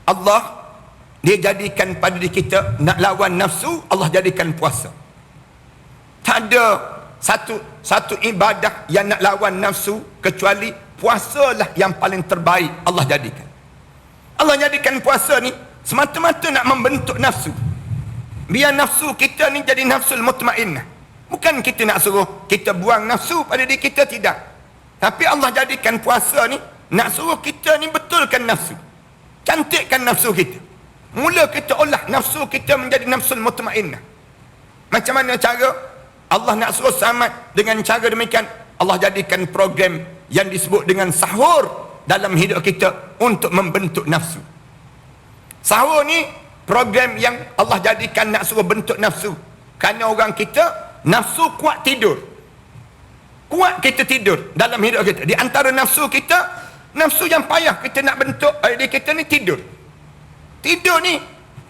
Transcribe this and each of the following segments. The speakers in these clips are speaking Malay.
Allah dia jadikan pada diri kita nak lawan nafsu, Allah jadikan puasa. Tak ada satu ibadah yang nak lawan nafsu kecuali puasalah yang paling terbaik Allah jadikan. Allah jadikan puasa ni semata-mata nak membentuk nafsu. Biar nafsu kita ni jadi nafsul mutmainnah. Bukan kita nak suruh kita buang nafsu pada diri kita, tidak. Tapi Allah jadikan puasa ni nak suruh kita ni betulkan nafsu, cantikkan nafsu kita. Mula kita olah nafsu kita menjadi nafsul mutmainnah. Macam mana cara? Allah nak suruh selamat dengan cara demikian. Allah jadikan program yang disebut dengan sahur dalam hidup kita untuk membentuk nafsu. Sahur ni program yang Allah jadikan nak suruh bentuk nafsu. Kerana orang kita nafsu kuat tidur. Kuat kita tidur dalam hidup kita. Di antara nafsu kita, nafsu yang payah kita nak bentuk diri kita ni tidur. Tidur ni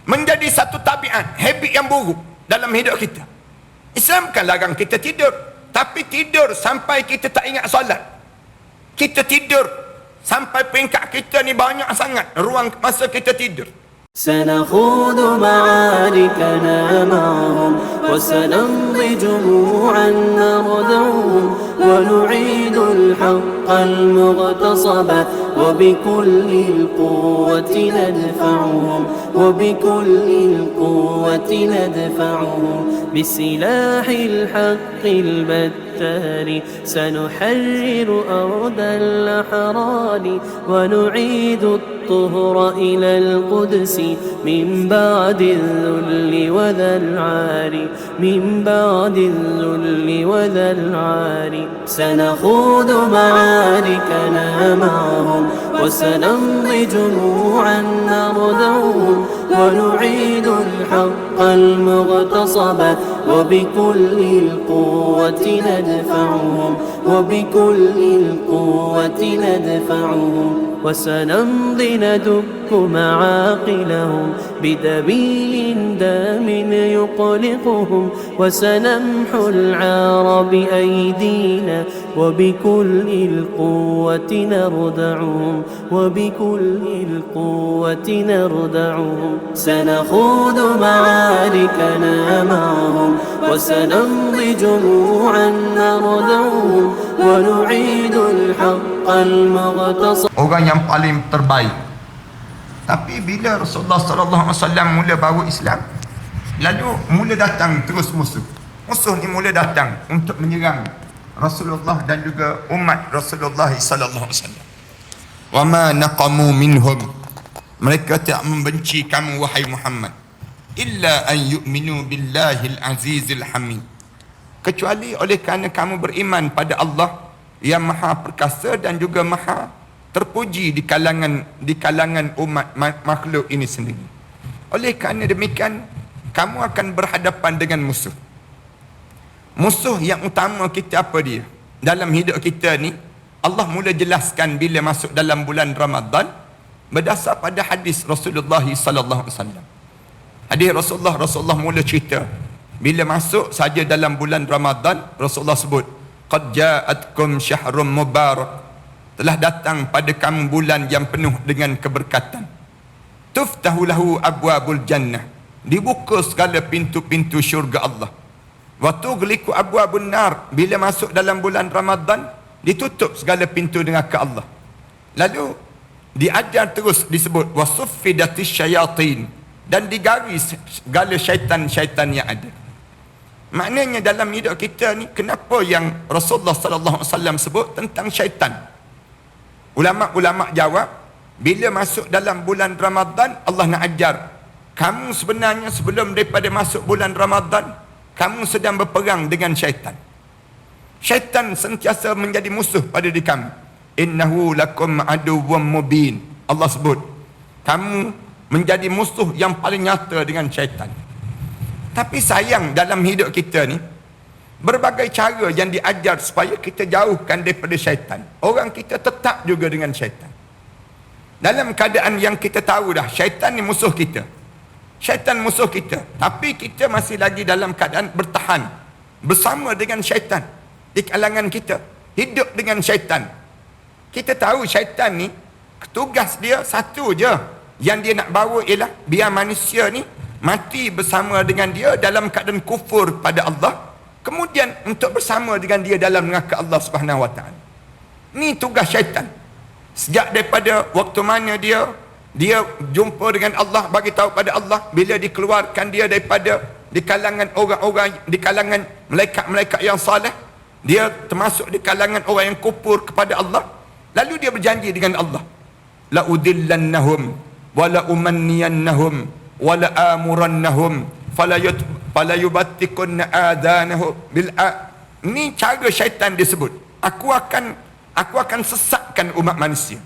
menjadi satu tabiat, habit yang buruk dalam hidup kita. Islam kan larang kita tidur, tapi tidur sampai kita tak ingat solat. Kita tidur sampai peringkat kita ni banyak sangat ruang masa kita tidur. سنخوض معاركنا معهم وسنمضي جموعا نردعهم ونعيد الحق المغتصب وبكل القوة ندفعهم وبكل القوة ندفعهم بسلاح الحق البتار سنحرر أرض الأحرار ونعيد الطهر إلى القدس من بعد الذل وذا العار من بعد الذل وذا العار سنخوض معاركنا معهم وسنمضي جموعا نردعهم ونعيد الحق المغتصب وبكل القوة ندفعهم وبكل القوة ندفعهم وسنمضي ندك معاقلهم بدبيل دام يقلقهم وسنمحو العار بأيدينا وبكل القوة نردعهم وبكل القوة نردعهم سنخوض معاركنا معهم وسنمضي جموعا نردعهم ونعيد الحق المغتصب. Orang yang paling terbaik. Tapi bila Rasulullah SAW mula bawa Islam, lalu mula datang terus musuh. Musuh ni mula datang untuk menyerang Rasulullah dan juga umat Rasulullah SAW. Wa ma naqamu minhum, mereka tak membenci kamu wahai Muhammad, illa an yu'minu billahil azizil hamid, kecuali oleh kerana kamu beriman pada Allah yang maha perkasa dan juga maha terpuji di kalangan umat makhluk ini sendiri. Oleh kerana demikian, kamu akan berhadapan dengan musuh. Musuh yang utama kita apa dia? Dalam hidup kita ni, Allah mula jelaskan bila masuk dalam bulan Ramadan berdasar pada hadis Rasulullah sallallahu alaihi wasallam. Hadis Rasulullah mula cerita bila masuk saja dalam bulan Ramadan, Rasulullah sebut, qad ja'atkum syahrun mubarak, telah datang pada kamu bulan yang penuh dengan keberkatan. Tuftahu lahu abwabul jannah, dibuka segala pintu-pintu syurga Allah. Wa tughliqu abwabun nar, bila masuk dalam bulan Ramadan ditutup segala pintu neraka Allah. Lalu diajar terus disebut wasuffidatis syayatin, dan digaris segala syaitan-syaitan yang ada. Maknanya dalam hidup kita ni, kenapa yang Rasulullah sallallahu alaihi wasallam sebut tentang syaitan? Ulama-ulama jawab, bila masuk dalam bulan Ramadan, Allah nak ajar kamu sebenarnya sebelum daripada masuk bulan Ramadan, kamu sedang berperang dengan syaitan. Syaitan sentiasa menjadi musuh pada diri kamu. Innahu lakum aduwwum mubin, Allah sebut kamu menjadi musuh yang paling nyata dengan syaitan. Tapi sayang dalam hidup kita ni, berbagai cara yang diajar supaya kita jauhkan daripada syaitan. Orang kita tetap juga dengan syaitan. Dalam keadaan yang kita tahu dah syaitan ni musuh kita, syaitan musuh kita, tapi kita masih lagi dalam keadaan bertahan bersama dengan syaitan di kalangan kita, hidup dengan syaitan. Kita tahu syaitan ni tugas dia satu je, yang dia nak bawa ialah biar manusia ni mati bersama dengan dia dalam keadaan kufur pada Allah, kemudian untuk bersama dengan dia dalam neraka Allah Subhanahu Wa Taala. Ni tugas syaitan. Sejak daripada waktu mana dia jumpa dengan Allah, bagi tahu pada Allah, bila dikeluarkan dia daripada di kalangan orang-orang, di kalangan malaikat-malaikat yang saleh, dia termasuk di kalangan orang yang kufur kepada Allah. Lalu dia berjanji dengan Allah, la udillannahum wa la umanniyannahum wa la amurannahum fala yubattikunna adanahum bil Ni cara syaitan disebut. Aku akan sesatkan umat manusia.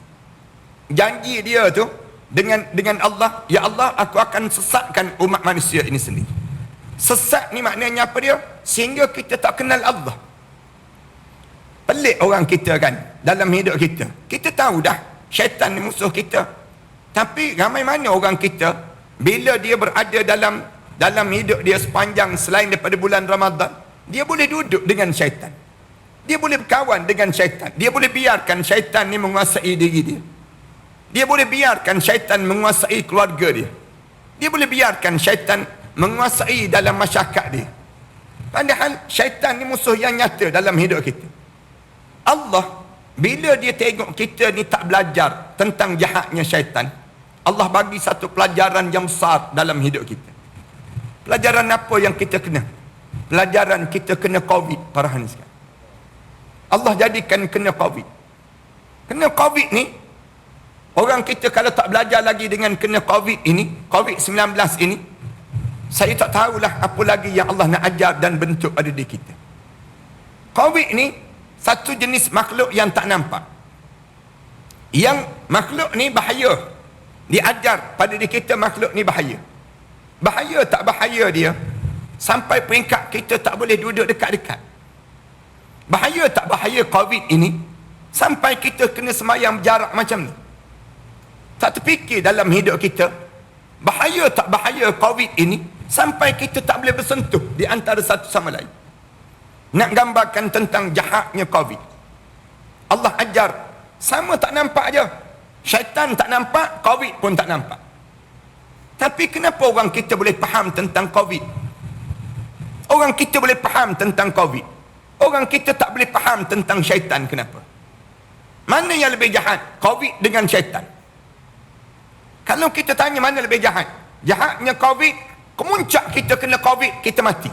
Janji dia tu dengan Allah, ya Allah, aku akan sesatkan umat manusia ini sendiri. Sesat ni maknanya apa dia? Sehingga kita tak kenal Allah. Pelik orang kita kan dalam hidup kita. Kita tahu dah syaitan ni musuh kita. Tapi ramai mana orang kita bila dia berada dalam hidup dia sepanjang selain daripada bulan Ramadan, dia boleh duduk dengan syaitan. Dia boleh berkawan dengan syaitan. Dia boleh biarkan syaitan ni menguasai diri dia. Dia boleh biarkan syaitan menguasai keluarga dia. Dia boleh biarkan syaitan menguasai dalam masyarakat dia. Padahal syaitan ni musuh yang nyata dalam hidup kita. Allah bila dia tengok kita ni tak belajar tentang jahatnya syaitan, Allah bagi satu pelajaran yang besar dalam hidup kita. Pelajaran apa yang kita kena? Pelajaran kita kena COVID, para hadirin sekalian. Allah jadikan kena COVID. Kena COVID ni, orang kita kalau tak belajar lagi dengan kena COVID ini, COVID-19 ini, saya tak tahulah apa lagi yang Allah nak ajar dan bentuk pada diri kita. COVID ni satu jenis makhluk yang tak nampak. Yang makhluk ni bahaya. Diajar pada diri kita makhluk ni bahaya. Bahaya tak bahaya dia sampai peringkat kita tak boleh duduk dekat-dekat. Bahaya tak bahaya COVID ini sampai kita kena semayang jarak macam ni. Tak terfikir dalam hidup kita, bahaya tak bahaya COVID ini sampai kita tak boleh bersentuh di antara satu sama lain. Nak gambarkan tentang jahatnya COVID, Allah ajar sama tak nampak je. Syaitan tak nampak, COVID pun tak nampak. Tapi kenapa orang kita boleh faham tentang COVID? Orang kita boleh faham tentang COVID. Orang kita tak boleh faham tentang syaitan. Kenapa? Mana yang lebih jahat, COVID dengan syaitan? Kalau kita tanya mana lebih jahat, jahatnya COVID, kemuncak kita kena COVID, kita mati.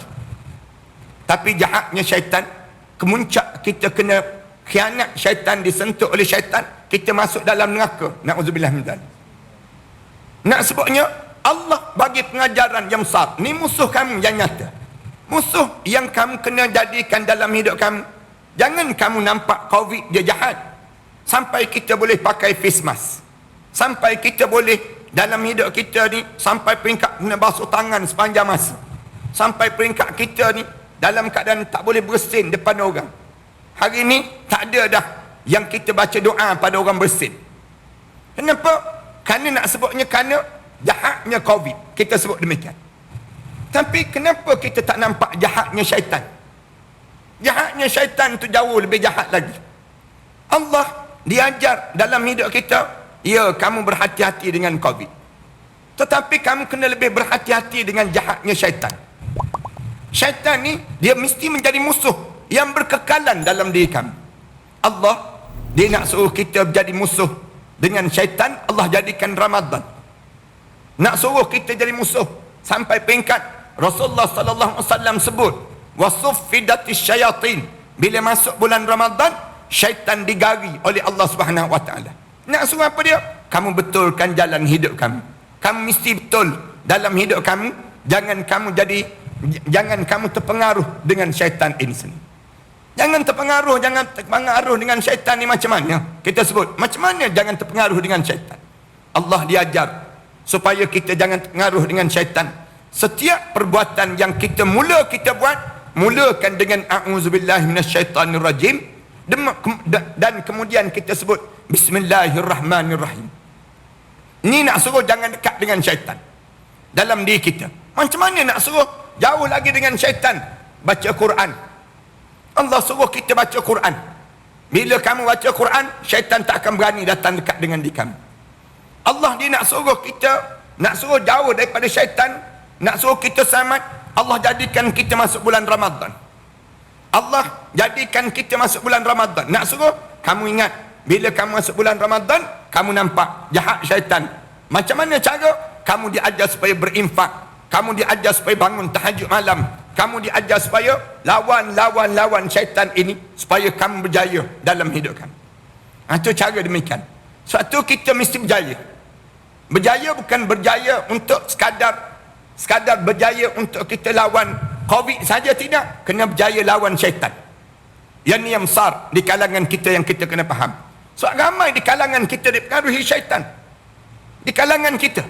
Tapi jahatnya syaitan, kemuncak kita kena khianat syaitan, disentuh oleh syaitan, kita masuk dalam neraka. Na'udzubillah min dzalik. Nak sebutnya, Allah bagi pengajaran yang besar. Ni musuh kamu yang nyata. Musuh yang kamu kena jadikan dalam hidup kamu. Jangan kamu nampak COVID dia jahat sampai kita boleh pakai face mask, sampai kita boleh dalam hidup kita ni sampai peringkat kena basuh tangan sepanjang masa, sampai peringkat kita ni dalam keadaan tak boleh bersin depan orang. Hari ni tak ada dah yang kita baca doa pada orang bersin. Kenapa? Kerana nak sebutnya kerana jahatnya COVID, kita sebut demikian. Tapi kenapa kita tak nampak jahatnya syaitan? Jahatnya syaitan tu jauh lebih jahat lagi. Allah diajar dalam hidup kita, ya kamu berhati-hati dengan COVID, tetapi kamu kena lebih berhati-hati dengan jahatnya syaitan. Syaitan ni dia mesti menjadi musuh yang berkekalan dalam diri kamu. Allah dia nak suruh kita jadi musuh dengan syaitan. Allah jadikan Ramadan nak suruh kita jadi musuh sampai peringkat Rasulullah sallallahu alaihi wasallam sebut wasuffidatis syayatin. Bila masuk bulan Ramadan, syaitan digari oleh Allah Subhanahu wa taala. Nak suruh apa dia? Kamu betulkan jalan hidup kamu. Kamu mesti betul dalam hidup kamu. Jangan kamu terpengaruh dengan syaitan ini sendiri. Jangan terpengaruh dengan syaitan ni. Macam mana kita sebut? Macam mana jangan terpengaruh dengan syaitan? Allah diajar supaya kita jangan terpengaruh dengan syaitan. Setiap perbuatan yang kita buat, mulakan dengan a'udzubillahi minasyaitanirrajim, dan kemudian kita sebut bismillahirrahmanirrahim. Ini nak suruh jangan dekat dengan syaitan dalam diri kita. Macam mana nak suruh jauh lagi dengan syaitan? Baca Quran. Allah suruh kita baca Quran. Bila kamu baca Quran, syaitan tak akan berani datang dekat dengan diri kamu. Allah dia nak suruh kita, nak suruh jauh daripada syaitan, nak suruh kita selamat. Allah jadikan kita masuk bulan Ramadan. Allah jadikan kita masuk bulan Ramadan. Nak suruh, kamu ingat, bila kamu masuk bulan Ramadan, kamu nampak jahat syaitan. Macam mana cara? Kamu diajar supaya berinfak. Kamu diajar supaya bangun tahajud malam. Kamu diajar supaya lawan syaitan ini, supaya kamu berjaya dalam hidup kamu. Itu cara demikian. Sebab tu kita mesti berjaya. Berjaya bukan berjaya untuk sekadar berjaya untuk kita lawan COVID saja, tidak. Kena berjaya lawan syaitan. Yang ni yang besar di kalangan kita yang kita kena faham. Sebab ramai di kalangan kita dipengaruhi syaitan. Di kalangan kita.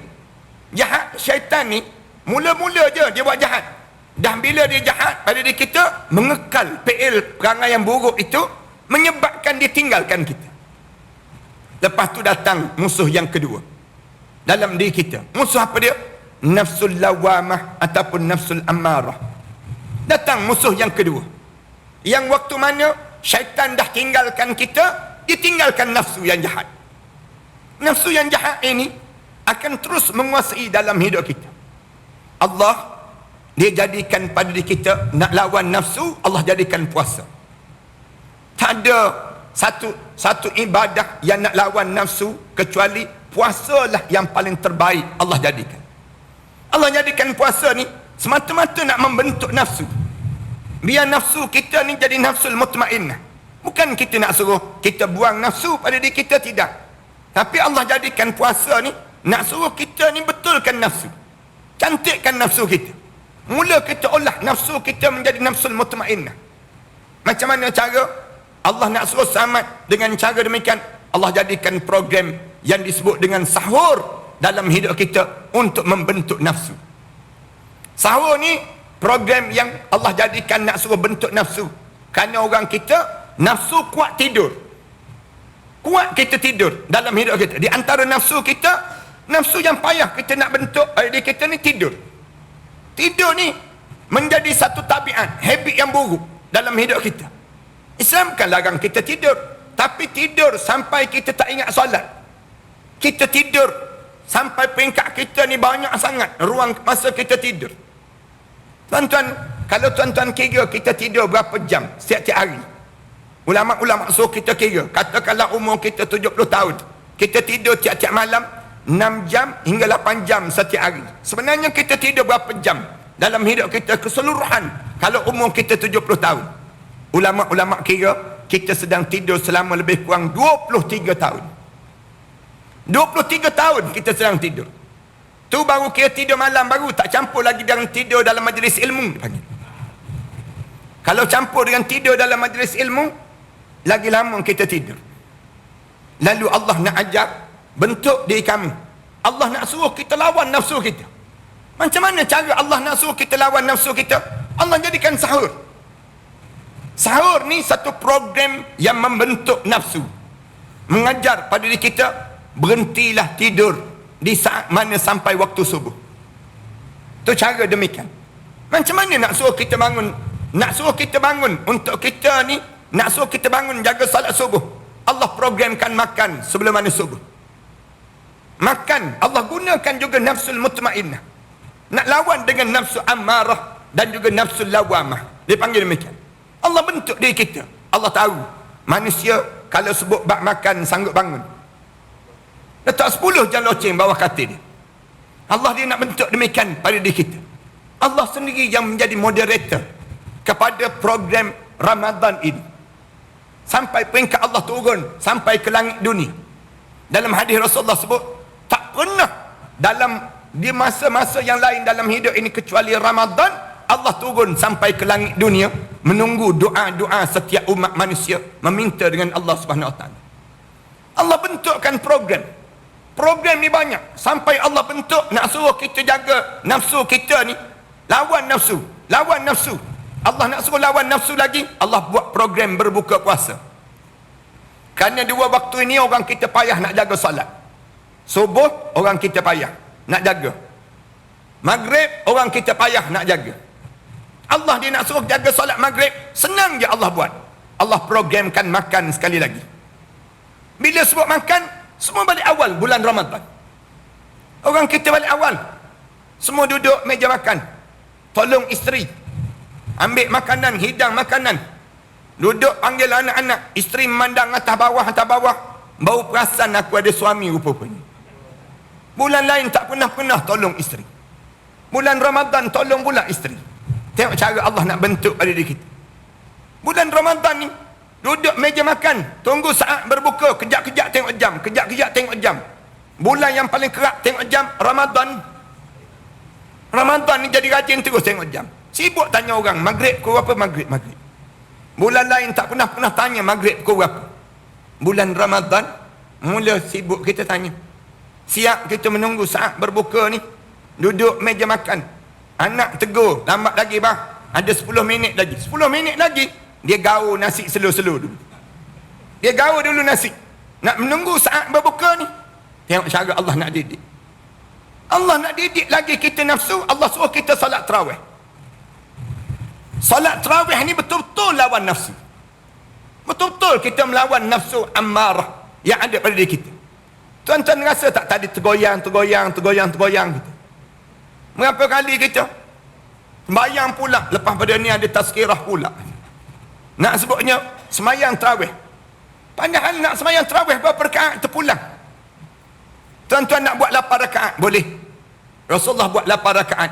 Jahat syaitan ni, mula-mula je dia buat jahat. Dah bila dia jahat pada diri kita, mengekal PL perangai yang buruk itu, menyebabkan dia tinggalkan kita. Lepas tu datang musuh yang kedua dalam diri kita. Musuh apa dia? Nafsul lawamah ataupun nafsul ammarah. Datang musuh yang kedua, yang waktu mana syaitan dah tinggalkan kita, dia tinggalkan nafsu yang jahat. Nafsu yang jahat ini akan terus menguasai dalam hidup kita. Allah dia jadikan pada diri kita nak lawan nafsu, Allah jadikan puasa. Tak ada satu ibadah yang nak lawan nafsu kecuali puasalah yang paling terbaik Allah jadikan. Allah jadikan puasa ni semata-mata nak membentuk nafsu. Biar nafsu kita ni jadi nafsul mutmainnah. Bukan kita nak suruh kita buang nafsu pada diri kita, tidak. Tapi Allah jadikan puasa ni nak suruh kita ni betulkan nafsu. Cantikkan nafsu kita. Mula kita olah nafsu kita menjadi nafsul mutmainnah. Macam mana cara? Allah nak suruh selamat dengan cara demikian. Allah jadikan program yang disebut dengan sahur dalam hidup kita untuk membentuk nafsu. Sahur ni program yang Allah jadikan nak suruh bentuk nafsu. Kerana orang kita nafsu kuat tidur. Kuat kita tidur dalam hidup kita. Di antara nafsu kita, nafsu yang payah kita nak bentuk pada diri kita ni tidur. Tidur ni menjadi satu tabiat, habit yang buruk dalam hidup kita. Islam bukan larang kita tidur, tapi tidur sampai kita tak ingat solat. Kita tidur sampai peringkat kita ni banyak sangat ruang masa kita tidur. Tuan-tuan, kalau tuan-tuan kira kita tidur berapa jam setiap hari, ulama-ulama suruh kita kira. Katakanlah umur kita 70 tahun, kita tidur tiap-tiap malam 6 jam hingga 8 jam setiap hari. Sebenarnya kita tidur berapa jam dalam hidup kita keseluruhan kalau umur kita 70 tahun? Ulama-ulama kira kita sedang tidur selama lebih kurang 23 tahun. 23 tahun kita sedang tidur. Tu baru kira tidur malam, baru tak campur lagi dengan tidur dalam majlis ilmu dipanggil. Kalau campur dengan tidur dalam majlis ilmu, lagi lama kita tidur. Lalu Allah nak ajar bentuk diri kamu. Allah nak suruh kita lawan nafsu kita. Macam mana cara Allah nak suruh kita lawan nafsu kita? Allah jadikan sahur. Sahur ni satu program yang membentuk nafsu. Mengajar pada diri kita, berhentilah tidur di saat mana sampai waktu subuh. Tu cara demikian. Macam mana nak suruh kita bangun? Nak suruh kita bangun untuk kita ni, nak suruh kita bangun jaga salat subuh. Allah programkan makan sebelum mana subuh. Makan, Allah gunakan juga nafsul mutmainnah. Nak lawan dengan nafsu ammarah dan juga nafsul lawamah. Dia panggil demikian. Allah bentuk diri kita. Allah tahu manusia kalau sebut bab makan sanggup bangun. Letak 10 jam loceng bawah katil dia. Allah dia nak bentuk demikian pada diri kita. Allah sendiri yang menjadi moderator kepada program Ramadan ini. Sampai peringkat Allah turun sampai ke langit dunia. Dalam hadis Rasulullah sebut, tak pernah dalam di masa-masa yang lain dalam hidup ini kecuali Ramadan, Allah turun sampai ke langit dunia menunggu doa-doa setiap umat manusia meminta dengan Allah Subhanahu Wa Taala. Allah bentukkan program. Program ni banyak sampai Allah bentuk nak suruh kita jaga nafsu kita ni, lawan nafsu, lawan nafsu. Allah nak suruh lawan nafsu lagi, Allah buat program berbuka puasa. Kerana 2 waktu ini orang kita payah nak jaga salat. Subuh orang kita payah nak jaga. Maghrib orang kita payah nak jaga. Allah dia nak suruh jaga solat maghrib, senang je Allah buat. Allah programkan makan sekali lagi. Bila sebut makan, semua balik awal bulan Ramadan. Orang kita balik awal, semua duduk meja makan, tolong isteri ambil makanan, hidang makanan, duduk panggil anak-anak, isteri memandang atas bawah, bau perasan aku ada suami rupa-rupanya. Bulan lain tak pernah tolong isteri, bulan Ramadan tolong pula isteri. Tengok cara Allah nak bentuk pada diri kita. Bulan Ramadan ni duduk meja makan, tunggu saat berbuka, kejap-kejap tengok jam, kejap-kejap tengok jam. Bulan yang paling kerap tengok jam Ramadan ni jadi rajin terus tengok jam. Sibuk tanya orang, maghrib pukul berapa? Maghrib. Bulan lain tak pernah tanya maghrib pukul berapa. Bulan Ramadan mula sibuk kita tanya. Siap kita menunggu saat berbuka ni, duduk meja makan, anak tegur, lambat lagi bang, ada 10 minit lagi. 10 minit lagi dia gaul nasi slow-slow dulu. Dia gaul dulu nasi, nak menunggu saat berbuka ni. Tengok cara Allah nak didik. Allah nak didik lagi kita nafsu. Allah suruh kita salat tarawih. Salat tarawih ni betul-betul lawan nafsu. Betul-betul kita melawan nafsu ammarah yang ada pada diri kita. Tuan-tuan rasa tak tadi tergoyang kita? Berapa kali kita sembayang pula, lepas pada ni ada tazkirah pula. Nak sebutnya semayang tarawih. Padahal nak semayang tarawih berapa rakaat terpulang. Tuan-tuan nak buat 8 rakaat boleh. Rasulullah buat 8 rakaat.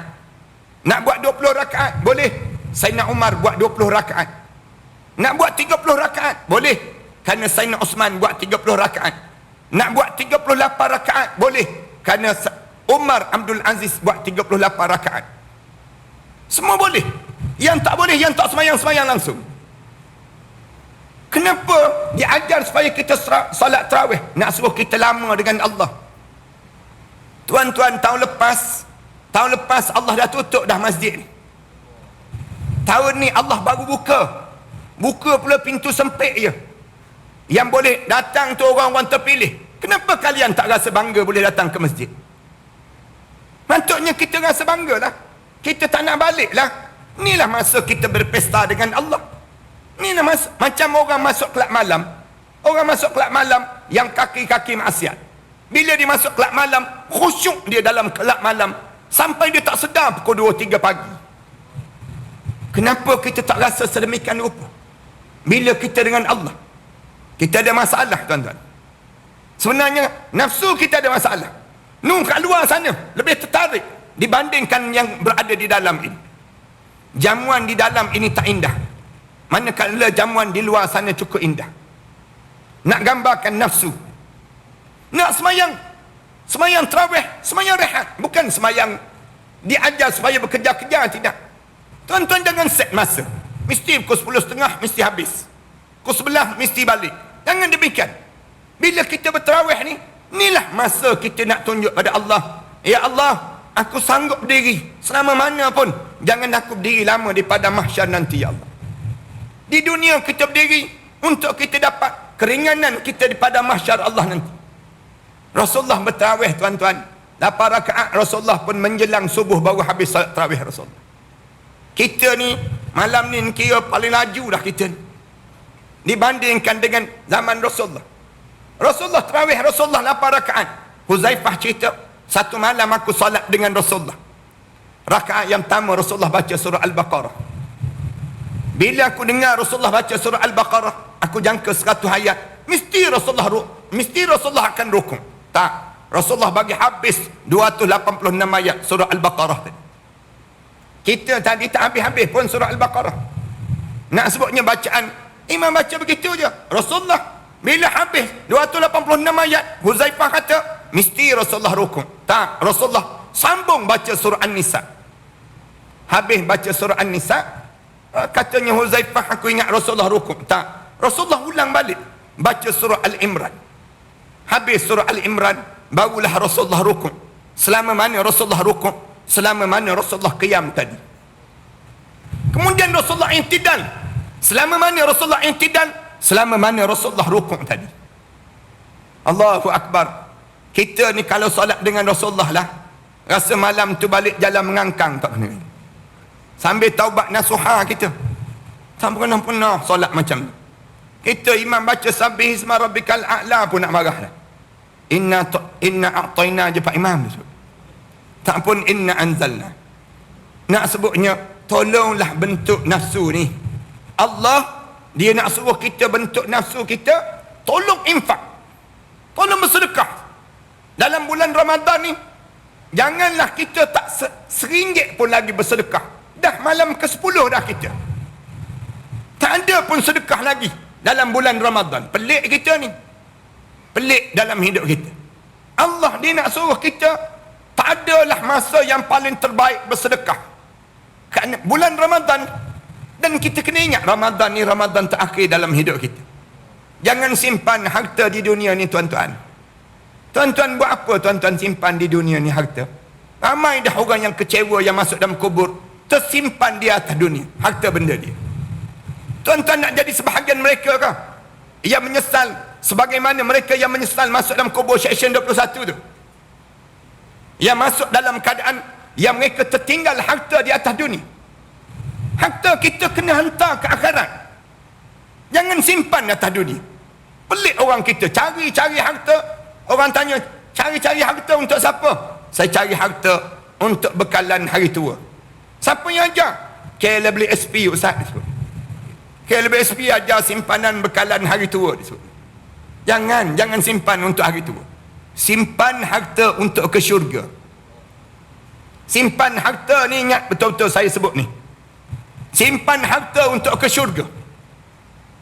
Nak buat 20 rakaat boleh. Sayyidina Umar buat 20 rakaat. Nak buat 30 rakaat boleh. Kerana Sayyidina Osman buat 30 rakaat. Nak buat 38 rakaat boleh. Kerana Umar Abdul Aziz buat 38 rakaat. Semua boleh. Yang tak boleh, yang tak semayang langsung. Kenapa diajar supaya kita salat tarawih? Nak suruh kita lama dengan Allah. Tuan-tuan, tahun lepas Allah dah tutup dah masjid ni. Tahun ni Allah baru buka pula pintu sempit je. Yang boleh datang tu orang-orang terpilih. Kenapa kalian tak rasa bangga boleh datang ke masjid? Patutnya kita rasa bangga lah. Kita tak nak balik lah. Inilah masa kita berpesta dengan Allah. Inilah masa, macam orang masuk kelab malam. Orang masuk kelab malam yang kaki-kaki maksiat. Bila dia masuk kelab malam, khusyuk dia dalam kelab malam. Sampai dia tak sedar pukul 2-3 pagi. Kenapa kita tak rasa sedemikian rupa? Bila kita dengan Allah, kita ada masalah, tuan-tuan. Sebenarnya nafsu kita ada masalah. Kat luar sana lebih tertarik dibandingkan yang berada di dalam ini. Jamuan di dalam ini tak indah, manakala jamuan di luar sana cukup indah. Nak gambarkan nafsu. Nak semayang tarawih, semayang rehat. Bukan semayang diajar supaya bekerja-kerja, tidak. Tuan-tuan jangan set masa. Mesti pukul 10.30 mesti habis. Pukul 11 mesti balik. Jangan demikian. Bila kita bertarawih ni, inilah masa kita nak tunjuk pada Allah. Ya Allah, aku sanggup berdiri selama mana pun. Jangan aku berdiri lama di padang mahsyar nanti, ya Allah. Di dunia kita berdiri untuk kita dapat keringanan kita di padang mahsyar Allah nanti. Rasulullah bertarawih, tuan-tuan. 8 rakaat Rasulullah pun menjelang subuh baru habis salat tarawih Rasulullah. Kita ni malam ni kira paling laju dah kita ni, dibandingkan dengan zaman Rasulullah. Rasulullah tarawih Rasulullah 8 rakaat. Huzaifah cerita, satu malam aku salat dengan Rasulullah. Rakaat yang pertama Rasulullah baca surah Al-Baqarah. Bila aku dengar Rasulullah baca surah Al-Baqarah, aku jangka 100 ayat. Mesti Rasulullah akan rukuk. Tak. Rasulullah bagi habis 286 ayat surah Al-Baqarah tadi. Kita tadi tak habis-habis pun surah Al-Baqarah. Nak sebutnya bacaan, imam baca begitu je. Rasulullah bila habis 286 ayat, Huzaifah kata, mesti Rasulullah rukuk. Tak. Rasulullah sambung baca surah An-Nisa. Habis baca surah An-Nisa, katanya Huzaifah, aku ingat Rasulullah rukuk. Tak. Rasulullah ulang balik baca surah Al-Imran. Habis surah Al-Imran, barulah Rasulullah rukuk. Selama mana Rasulullah rukuk? Selama mana Rasulullah qiyam tadi. Kemudian Rasulullah intidal. Selama mana Rasulullah intidal? Selama mana Rasulullah rukuk tadi. Allahu Akbar. Kita ni kalau solat dengan Rasulullah lah, rasa malam tu balik jalan mengangkang tak kena. Sambil taubat nasuha kita. Sampai pernah solat macam ni. Kita imam baca sabih isma rabbikal a'la pun nak marah dah. Inna a'tayna je Pak Imam tu. tak pun inna anzalna. Nak sebutnya, tolonglah bentuk nafsu ni. Allah, dia nak suruh kita bentuk nafsu kita, tolong infak, tolong bersedekah. Dalam bulan Ramadan ni, janganlah kita tak seringgit pun lagi bersedekah. Dah malam ke-10 dah kita. Tak ada pun sedekah lagi dalam bulan Ramadan. Pelik kita ni. Pelik dalam hidup kita. Allah dia nak suruh kita, tak adalah masa yang paling terbaik bersedekah. Kerana bulan Ramadan, dan kita kena ingat Ramadan ni Ramadan terakhir dalam hidup kita. Jangan simpan harta di dunia ni tuan-tuan. Tuan-tuan buat apa tuan-tuan simpan di dunia ni harta? Ramai dah orang yang kecewa yang masuk dalam kubur, tersimpan di atas dunia harta benda dia. Tuan-tuan nak jadi sebahagian mereka kah yang menyesal sebagaimana mereka yang menyesal masuk dalam kubur Seksyen 21 tu, yang masuk dalam keadaan yang mereka tertinggal harta di atas dunia? Harta kita kena hantar ke akhirat, jangan simpan di atas dunia. Pelik orang kita cari-cari harta. Orang tanya, cari-cari harta untuk siapa? Saya cari harta untuk bekalan hari tua. Siapa yang ajar? KLBSP Ustaz disebut. KLBSP ajar simpanan bekalan hari tua disebut. Jangan simpan untuk hari tua. Simpan harta untuk ke syurga. Simpan harta ni, ingat betul-betul saya sebut ni. Simpan harta untuk ke syurga.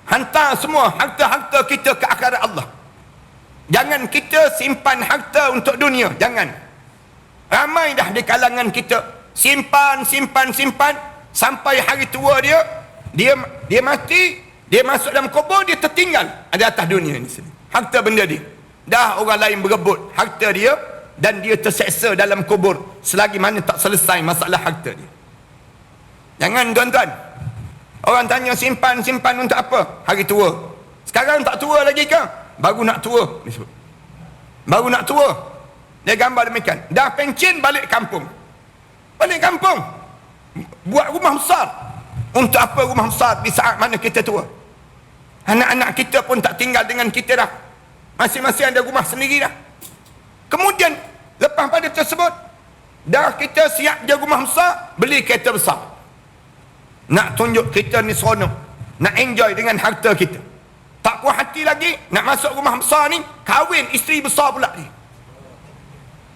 Hantar semua harta-harta kita ke akhirat Allah. Jangan kita simpan harta untuk dunia. Jangan. Ramai dah di kalangan kita simpan sampai hari tua dia mati, dia masuk dalam kubur, dia tertinggal ada atas dunia ni sini. Harta benda dia. Dah orang lain berebut harta dia dan dia terseksa dalam kubur selagi mana tak selesai masalah harta dia. Jangan tuan-tuan. Orang tanya simpan untuk apa? Hari tua. Sekarang tak tua lagi ke? Baru nak tua disebut. Baru nak tua. Dia gambar demikian. Dah pencen balik kampung. Balik kampung. Buat rumah besar. Untuk apa rumah besar di saat mana kita tua? Anak-anak kita pun tak tinggal dengan kita dah. Masing-masing ada rumah sendiri dah. Kemudian lepas pada tersebut, dah kita siap je rumah besar, beli kereta besar. Nak tunjuk kita ni seronok, nak enjoy dengan harta kita. Tak puas hati lagi, nak masuk rumah besar ni, kahwin isteri besar pula dia.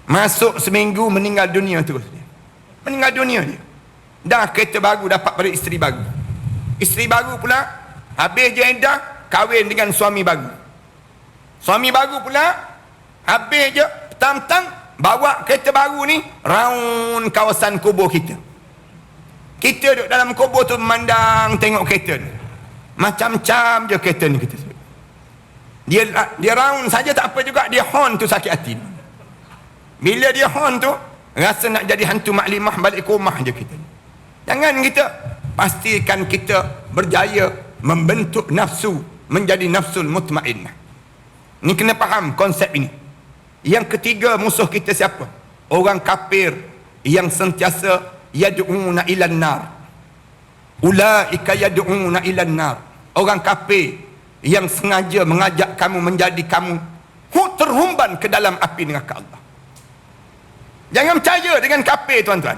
Masuk seminggu meninggal dunia terus dia. Meninggal dunia dia. Dah kereta baru dapat pada isteri baru. Isteri baru pula habis je iddah, kahwin dengan suami baru. Suami baru pula habis je petang-petang bawa kereta baru ni round kawasan kubur kita. Kita duduk dalam kubur tu memandang tengok kereta ni. Macam-macam je kereta ni kita sebut. Dia round saja tak apa juga, dia horn tu sakit hati. Bila dia horn tu rasa nak jadi hantu maklimah balik ke rumah je kita. Jangan kita, pastikan kita berjaya membentuk nafsu menjadi nafsul mutmainnah. Ni kena faham konsep ini. Yang ketiga musuh kita siapa? Orang kafir yang sentiasa yad'una ilan nar. Ulaika yad'una ilan nar. Orang kafir yang sengaja mengajak kamu menjadi kamu terhumban ke dalam api neraka Allah. Jangan percaya dengan kafir tuan-tuan.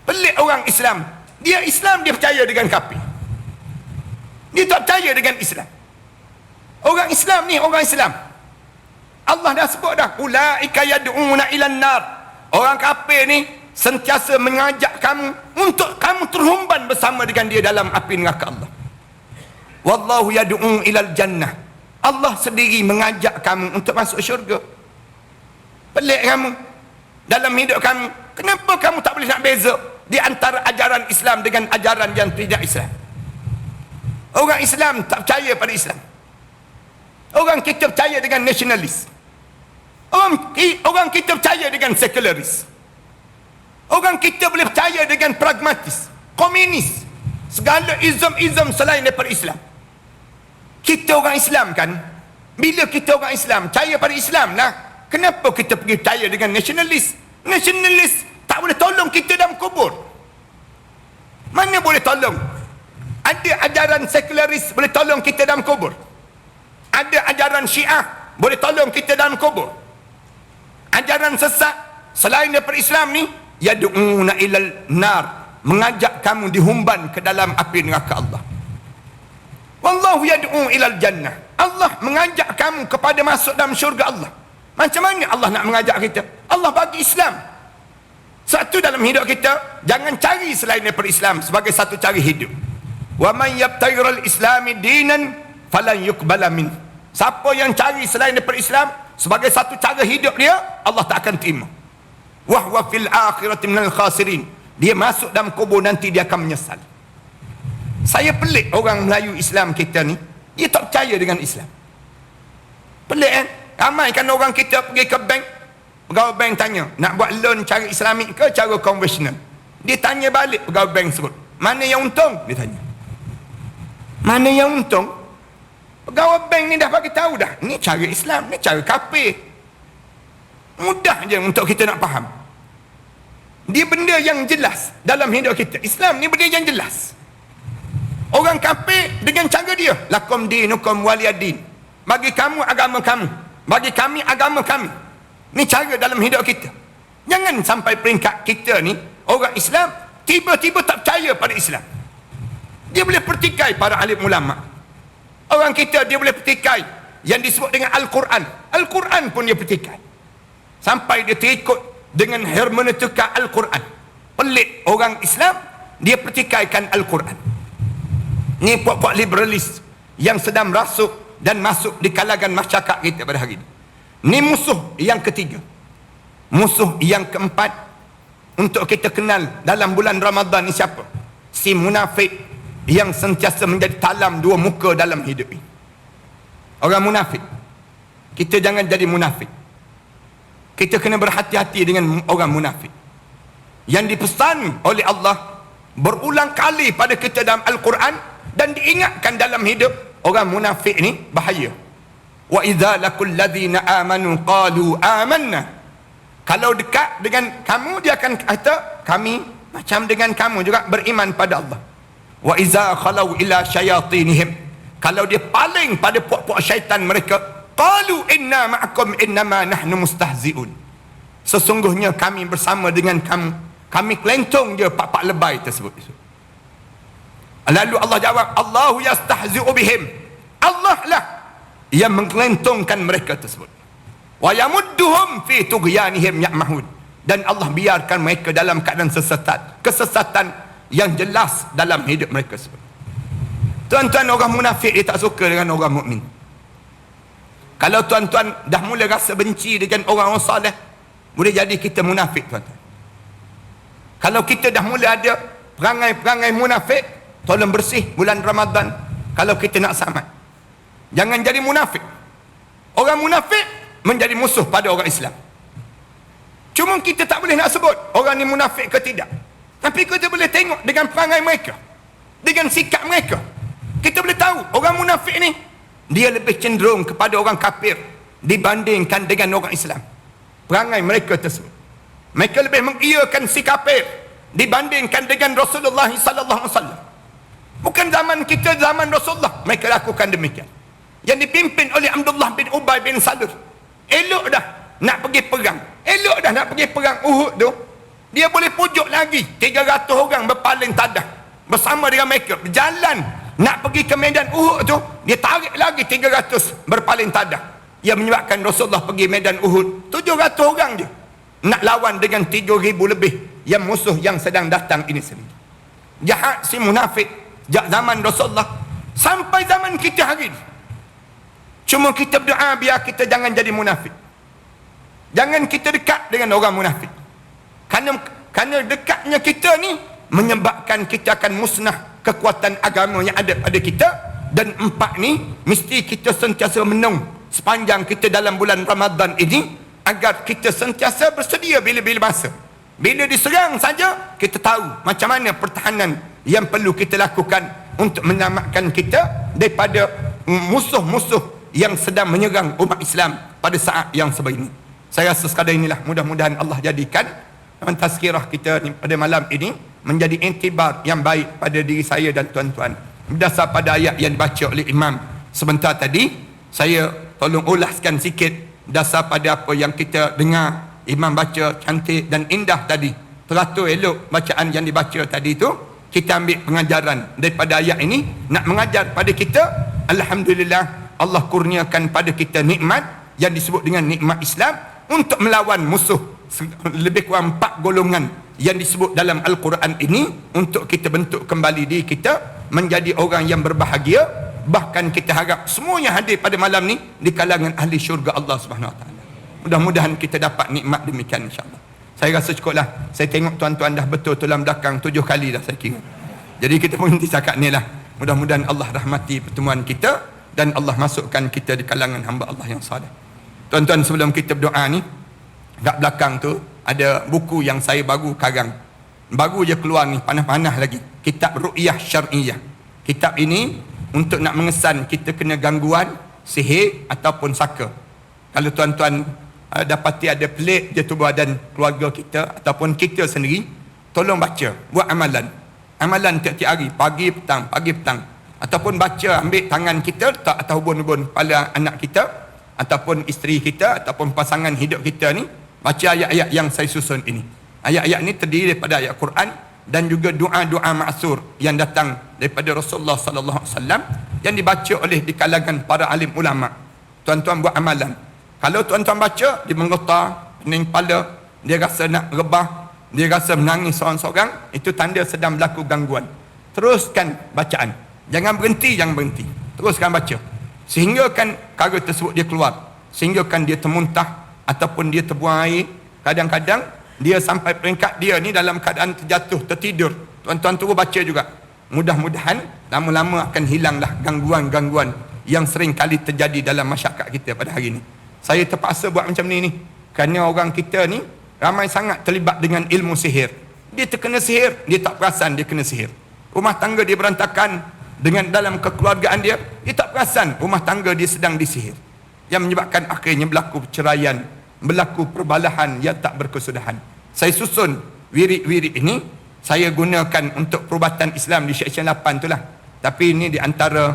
Pelik orang Islam. Dia Islam, dia percaya dengan kafir. Dia tak percaya dengan Islam. Orang Islam ni orang Islam. Allah dah sebut dah. Ulaika yad'una ilan nar. Orang kafir ni sentiasa mengajak kamu untuk kamu terhumban bersama dengan dia dalam api neraka Allah. Wallahu yad'u ilal jannah. Allah sendiri mengajak kamu untuk masuk syurga. Pelik kamu dalam hidup kamu. Kenapa kamu tak boleh nak beza di antara ajaran Islam dengan ajaran yang tidak Islam? Orang Islam tak percaya pada Islam. Orang kita percaya dengan nasionalis. Orang kita percaya dengan sekularis. Orang kita boleh percaya dengan pragmatis, komunis, segala izm selain daripada Islam. Kita orang Islam kan, bila kita orang Islam percaya pada Islam lah, kenapa kita pergi percaya dengan nasionalis? Nasionalis tak boleh tolong kita dalam kubur. Mana boleh tolong? Ada ajaran sekularis boleh tolong kita dalam kubur. Ada ajaran Syiah boleh tolong kita dalam kubur. Ajaran sesat selain daripada Islam ni, yad'una ilal nar, mengajak kamu dihumban ke dalam api neraka Allah. Wallahu yad'u ilal jannah, Allah mengajak kamu kepada masuk dalam syurga Allah. Macam mana Allah nak mengajak kita? Allah bagi Islam. Satu dalam hidup kita, jangan cari selain daripada Islam sebagai satu cara hidup. Wa man yabtaghiral islami dinan falan yuqbala min. Siapa yang cari selain daripada Islam sebagai satu cara hidup dia, Allah tak akan terima. Wa huwa fil akhirati minal khasirin. Dia masuk dalam kubur nanti dia akan menyesal. Saya pelik orang Melayu Islam kita ni, dia tak percaya dengan Islam. Pelik kan? Ramai kan orang kita pergi ke bank, pegawai bank tanya, nak buat loan cara Islamik ke cara konvensional? Dia tanya balik pegawai bank sebut, mana yang untung? Dia tanya, mana yang untung? Pegawai bank ni dah bagi tahu dah, ni cara Islam, ni cara kafir. Mudah je untuk kita nak faham. Dia benda yang jelas dalam hidup kita. Islam ni benda yang jelas. Orang kafir dengan cara dia, lakum dinukum waliyadin. Bagi kamu agama kamu, bagi kami agama kami. Ni cara dalam hidup kita. Jangan sampai peringkat kita ni, orang Islam tiba-tiba tak percaya pada Islam. Dia boleh pertikai para alim ulama. Orang kita dia boleh pertikai yang disebut dengan Al-Quran. Al-Quran pun dia pertikai. Sampai dia terikut dengan hermeneutika Al-Quran. Pelik orang Islam, dia pertikaikan Al-Quran. Ni puak-puak liberalis yang sedang rasuk dan masuk di kalangan masyarakat kita pada hari ini. Ni musuh yang ketiga. Musuh yang keempat untuk kita kenal dalam bulan Ramadan ni siapa? Si munafik yang sentiasa menjadi talam dua muka dalam hidup ini. Orang munafik. Kita jangan jadi munafik. Kita kena berhati-hati dengan orang munafik. Yang dipesan oleh Allah berulang kali pada kita dalam Al-Quran dan diingatkan dalam hidup, orang munafik ni bahaya. Wa idza laqul ladzina amanu qalu amanna. Kalau dekat dengan kamu, dia akan kata kami macam dengan kamu juga beriman pada Allah. Wa idza khalau ila syayatinihim, kalau dia paling pada puak-puak syaitan mereka, qalu inna ma'akum innama nahnu mustahzi'un. Sesungguhnya kami bersama dengan kamu, kami kelentong je pak-pak lebay tersebut. Lalu Allah jawab, Allahu yastahzi'u bihim, Allah lah yang mengkelentongkan mereka tersebut. Wa yamudduhum fi tughyanihim ya'mahun, dan Allah biarkan mereka dalam keadaan kesesatan yang jelas dalam hidup mereka tersebut. Tuan-tuan, orang munafik dia tak suka dengan orang mukmin. Kalau tuan-tuan dah mula rasa benci dengan orang saleh, boleh jadi kita munafik, tuan-tuan. Kalau kita dah mula ada perangai-perangai munafik, tolong bersih bulan Ramadan kalau kita nak selamat. Jangan jadi munafik. Orang munafik menjadi musuh pada orang Islam. Cuma kita tak boleh nak sebut orang ni munafik ke tidak. Tapi kita boleh tengok dengan perangai mereka, dengan sikap mereka, kita boleh tahu orang munafik ni dia lebih cenderung kepada orang kafir dibandingkan dengan orang Islam. Perangai mereka tersebut, mereka lebih mengiyakan si kafir dibandingkan dengan Rasulullah sallallahu alaihi wasallam. Bukan zaman kita, zaman Rasulullah mereka lakukan demikian. Yang dipimpin oleh Abdullah bin Ubay bin Salul, elok dah nak pergi perang, elok dah nak pergi perang Uhud tu, dia boleh pujuk lagi 300 orang berpaling tadah bersama dengan mereka berjalan nak pergi ke medan Uhud tu, dia tarik lagi 300 berpaling tadah. Yang menyebabkan Rasulullah pergi medan Uhud 700 orang je nak lawan dengan 3,000 lebih yang musuh yang sedang datang ini sendiri. Jahat si munafik zaman Rasulullah sampai zaman kita hari ini. Cuma kita berdoa biar kita jangan jadi munafik. Jangan kita dekat dengan orang munafik. Kerana dekatnya kita ni menyebabkan kita akan musnah kekuatan agama yang ada pada kita. Dan empat ni mesti kita sentiasa menung sepanjang kita dalam bulan Ramadan ini, agar kita sentiasa bersedia bila-bila masa. Bila diserang saja, kita tahu macam mana pertahanan yang perlu kita lakukan untuk menyelamatkan kita daripada musuh-musuh yang sedang menyerang umat Islam pada saat yang sebegini. Saya rasa sekadar inilah, mudah-mudahan Allah jadikan tazkirah kita pada malam ini menjadi intibar yang baik pada diri saya dan tuan-tuan. Berdasar pada ayat yang dibaca oleh imam sebentar tadi, saya tolong ulaskan sikit dasar pada apa yang kita dengar imam baca cantik dan indah tadi, teratur elok bacaan yang dibaca tadi tu, kita ambil pengajaran daripada ayat ini, nak mengajar pada kita. Alhamdulillah, Allah kurniakan pada kita nikmat yang disebut dengan nikmat Islam untuk melawan musuh lebih kurang 4 golongan yang disebut dalam Al-Quran ini, untuk kita bentuk kembali diri kita menjadi orang yang berbahagia. Bahkan kita harap semua yang hadir pada malam ni di kalangan ahli syurga Allah Subhanahu Wa Taala. Mudah-mudahan kita dapat nikmat demikian, insya-Allah. Saya rasa cukuplah. Saya tengok tuan-tuan dah betul tulang belakang 7 kali dah saya kira. Jadi kita berhenti cakap ni lah. Mudah-mudahan Allah rahmati pertemuan kita dan Allah masukkan kita di kalangan hamba Allah yang saleh. Tuan-tuan, sebelum kita berdoa ni, kat belakang tu ada buku yang saya baru karang. Baru je keluar ni, panah-panah lagi. Kitab Ru'yah Syar'iyah. Kitab ini untuk nak mengesan kita kena gangguan, sihir ataupun saka. Kalau tuan-tuan dapati ada pelik je tubuh badan keluarga kita ataupun kita sendiri, tolong baca, buat amalan. Amalan tiap-tiap hari, pagi petang. Ataupun baca, ambil tangan kita, letak atas ubun-ubun kepala anak kita, ataupun isteri kita, ataupun pasangan hidup kita ni, baca ayat-ayat yang saya susun ini. Ayat-ayat ni terdiri daripada ayat Quran dan juga doa-doa ma'sur yang datang daripada Rasulullah sallallahu alaihi wasallam yang dibaca oleh di kalangan para alim ulama. Tuan-tuan buat amalan. Kalau tuan-tuan baca, dia menggetar pening kepala, dia rasa nak rebah, dia rasa menangis seorang-seorang, itu tanda sedang berlaku gangguan. Teruskan bacaan. Jangan berhenti. Teruskan baca. Sehingga kan perkara tersebut dia keluar. Sehingga kan dia termuntah ataupun dia terbuang air. Kadang-kadang dia sampai peringkat dia ni dalam keadaan terjatuh, tertidur. Tuan-tuan terus baca juga. Mudah-mudahan lama-lama akan hilanglah gangguan-gangguan yang sering kali terjadi dalam masyarakat kita pada hari ini. Saya terpaksa buat macam ni kerana orang kita ni ramai sangat terlibat dengan ilmu sihir. Dia terkena sihir, dia tak perasan dia kena sihir. Rumah tangga dia berantakan, dengan dalam kekeluargaan dia tak perasan rumah tangga dia sedang disihir, yang menyebabkan akhirnya berlaku perceraian, berlaku perbalahan yang tak berkesudahan. Saya susun wirid-wirid ini, saya gunakan untuk perubatan Islam di Seksyen 8 itulah. Tapi ini di antara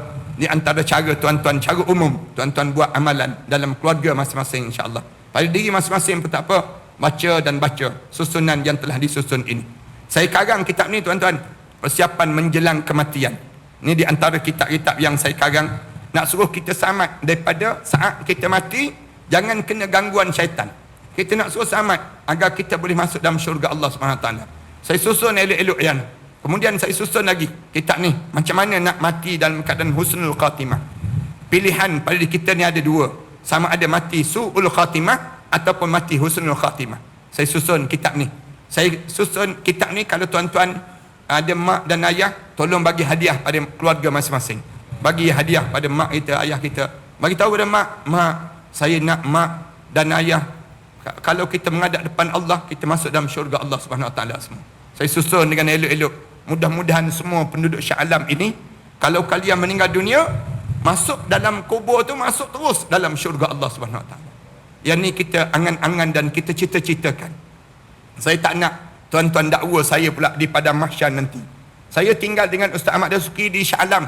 cara tuan-tuan, cara umum tuan-tuan buat amalan dalam keluarga masing-masing, insya-Allah. Pada diri masing-masing pun tak apa, baca dan baca susunan yang telah disusun ini. Saya karang kitab ni tuan-tuan, persiapan menjelang kematian. Ini di antara kitab-kitab yang saya karang, nak suruh kita selamat daripada saat kita mati, jangan kena gangguan syaitan. Kita nak suruh selamat agar kita boleh masuk dalam syurga Allah SWT. Saya susun elok-elok yang. Kemudian saya susun lagi kitab ni, macam mana nak mati dalam keadaan husnul khatimah. Pilihan pada diri kita ni ada 2, sama ada mati su'ul khatimah ataupun mati husnul khatimah. Saya susun kitab ni. Saya susun kitab ni, kalau tuan-tuan ada mak dan ayah, tolong bagi hadiah pada keluarga masing-masing. Bagi hadiah pada mak kita, ayah kita. Bagi tahu pada mak, saya nak mak dan ayah, kalau kita menghadap depan Allah, kita masuk dalam syurga Allah Subhanahu Wa Taala semua. Saya susun dengan elok-elok. Mudah-mudahan semua penduduk Shah Alam ini, kalau kalian meninggal dunia, masuk dalam kubur tu, masuk terus dalam syurga Allah Subhanahu Wa Taala. Yang ni kita angan-angan dan kita cita-citakan. Saya tak nak tuan-tuan dakwa saya pula di padang mahsyar nanti. Saya tinggal dengan Ustaz Ahmad Dasuki di Shah Alam,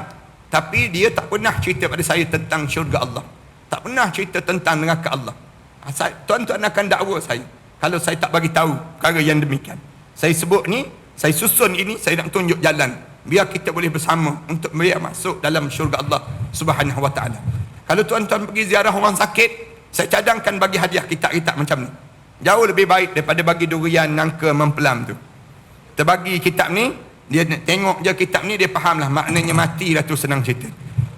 tapi dia tak pernah cerita pada saya tentang syurga Allah. Tak pernah cerita tentang neraka Allah. Tuan-tuan akan dakwa saya kalau saya tak bagi tahu perkara yang demikian. Saya sebut ni, saya susun ini, saya nak tunjuk jalan biar kita boleh bersama untuk biar masuk dalam syurga Allah Subhanahu Wa Taala. Kalau tuan-tuan pergi ziarah orang sakit, saya cadangkan bagi hadiah kitab-kitab macam ni. Jauh lebih baik daripada bagi durian, nangka, mempelam tu. Kita bagi kitab ni, dia tengok je kitab ni, dia faham lah maknanya mati lah tu, senang cerita.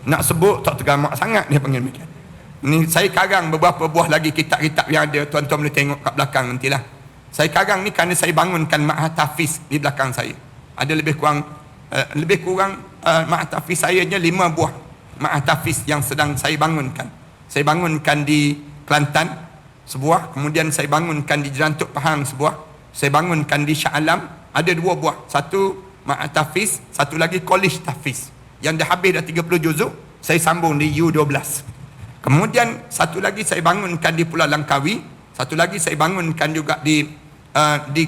Nak sebut tak tergamak sangat, dia panggil demikian. Ni saya karang beberapa buah lagi kitab-kitab yang ada, tuan-tuan boleh tengok kat belakang nantilah. Saya karang ni kerana saya bangunkan Ma'had Tahfiz di belakang saya. Ada lebih kurang Ma'had Tahfiz saya je 5 buah Ma'had Tahfiz yang sedang saya bangunkan. Saya bangunkan di Kelantan sebuah, kemudian saya bangunkan di Jerantuk Pahang sebuah, saya bangunkan di Shah Alam ada 2 buah. Satu Ma'had Tahfiz, satu lagi College Tahfiz yang dah habis dah 30 juzuk, saya sambung di U12. Kemudian satu lagi saya bangunkan di Pulau Langkawi, satu lagi saya bangunkan juga di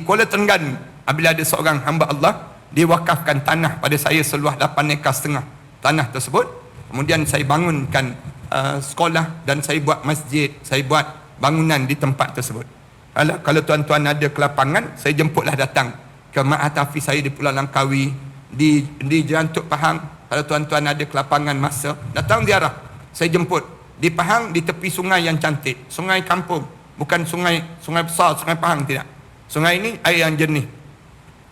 Kuala Terengganu. Apabila ada seorang hamba Allah, dia wakafkan tanah pada saya seluas 8,5 ekar tanah tersebut. Kemudian saya bangunkan sekolah dan saya buat masjid, saya buat bangunan di tempat tersebut. Kalau tuan-tuan ada kelapangan, saya jemputlah datang ke Ma'had Tahfiz saya di Pulau Langkawi, di Jalan Tok Pahang. Kalau tuan-tuan ada kelapangan masa, datang ziarah. Saya jemput di Pahang, di tepi sungai yang cantik, sungai kampung, bukan sungai besar, sungai Pahang, tidak. Sungai ini air yang jernih.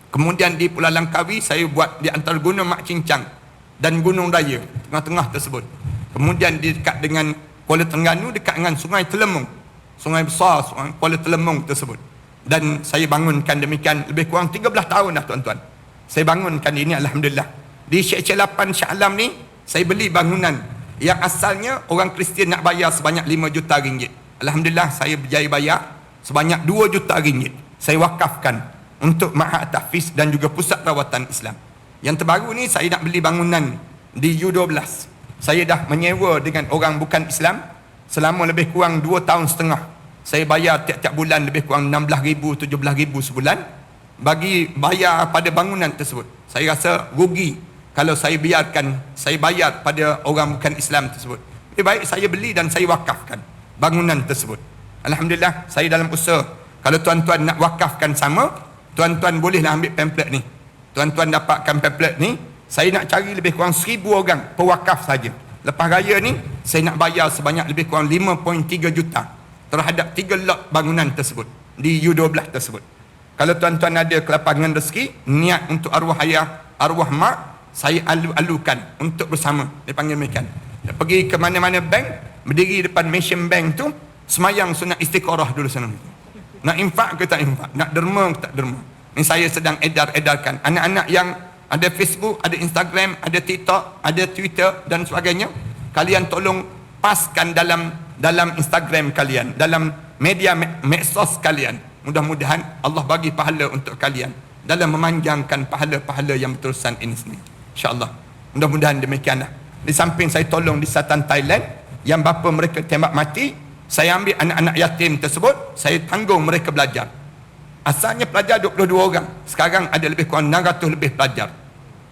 Kemudian di Pulau Langkawi saya buat di antara Gunung Mak Cincang dan Gunung Raya, tengah-tengah tersebut. Kemudian di dekat dengan Kuala Terengganu, dekat dengan Sungai Telemung, sungai besar, Sungai Kuala Telemung tersebut. Dan saya bangunkan demikian lebih kurang 13 tahun dah tuan-tuan. Saya bangunkan ini, alhamdulillah. Di Syekh 8 Shah Alam ni, saya beli bangunan yang asalnya orang Kristian nak bayar sebanyak 5 juta ringgit. Alhamdulillah saya berjaya bayar sebanyak 2 juta ringgit. Saya wakafkan untuk Ma'had Tahfiz dan juga pusat rawatan Islam. Yang terbaru ni saya nak beli bangunan di U12. Saya dah menyewa dengan orang bukan Islam selama lebih kurang 2 tahun setengah. Saya bayar tiap-tiap bulan lebih kurang 16,000, 17,000 sebulan bagi bayar pada bangunan tersebut. Saya rasa rugi kalau saya biarkan saya bayar pada orang bukan Islam tersebut. Lebih baik saya beli dan saya wakafkan bangunan tersebut. Alhamdulillah saya dalam usaha. Kalau tuan-tuan nak wakafkan sama, tuan-tuan bolehlah ambil pamphlet ni. Tuan-tuan dapatkan pamphlet ni. Saya nak cari lebih kurang 1,000 orang pewakaf saja. Lepas raya ni saya nak bayar sebanyak lebih kurang 5.3 juta terhadap 3 lot bangunan tersebut di U12 tersebut. Kalau tuan-tuan ada kelapangan rezeki, niat untuk arwah ayah, arwah mak, saya alu-alukan untuk bersama. Dia panggil demikian. Dia pergi ke mana-mana bank, berdiri depan mesin bank tu, semayang sunat istiqarah dulu sana. Nak infak ke tak infak? Nak derma ke tak derma? Ni saya sedang edarkan. Anak-anak yang ada Facebook, ada Instagram, ada TikTok, ada Twitter dan sebagainya, kalian tolong paskan dalam Instagram kalian, dalam media medsos kalian. Mudah-mudahan Allah bagi pahala untuk kalian dalam memanjangkan pahala-pahala yang berterusan ini sendiri, insya-Allah. Mudah-mudahan demikianlah. Di samping saya tolong di Selatan Thailand yang bapa mereka tembak mati, saya ambil anak-anak yatim tersebut, saya tanggung mereka belajar. Asalnya pelajar 22 orang, sekarang ada lebih kurang 600 lebih pelajar.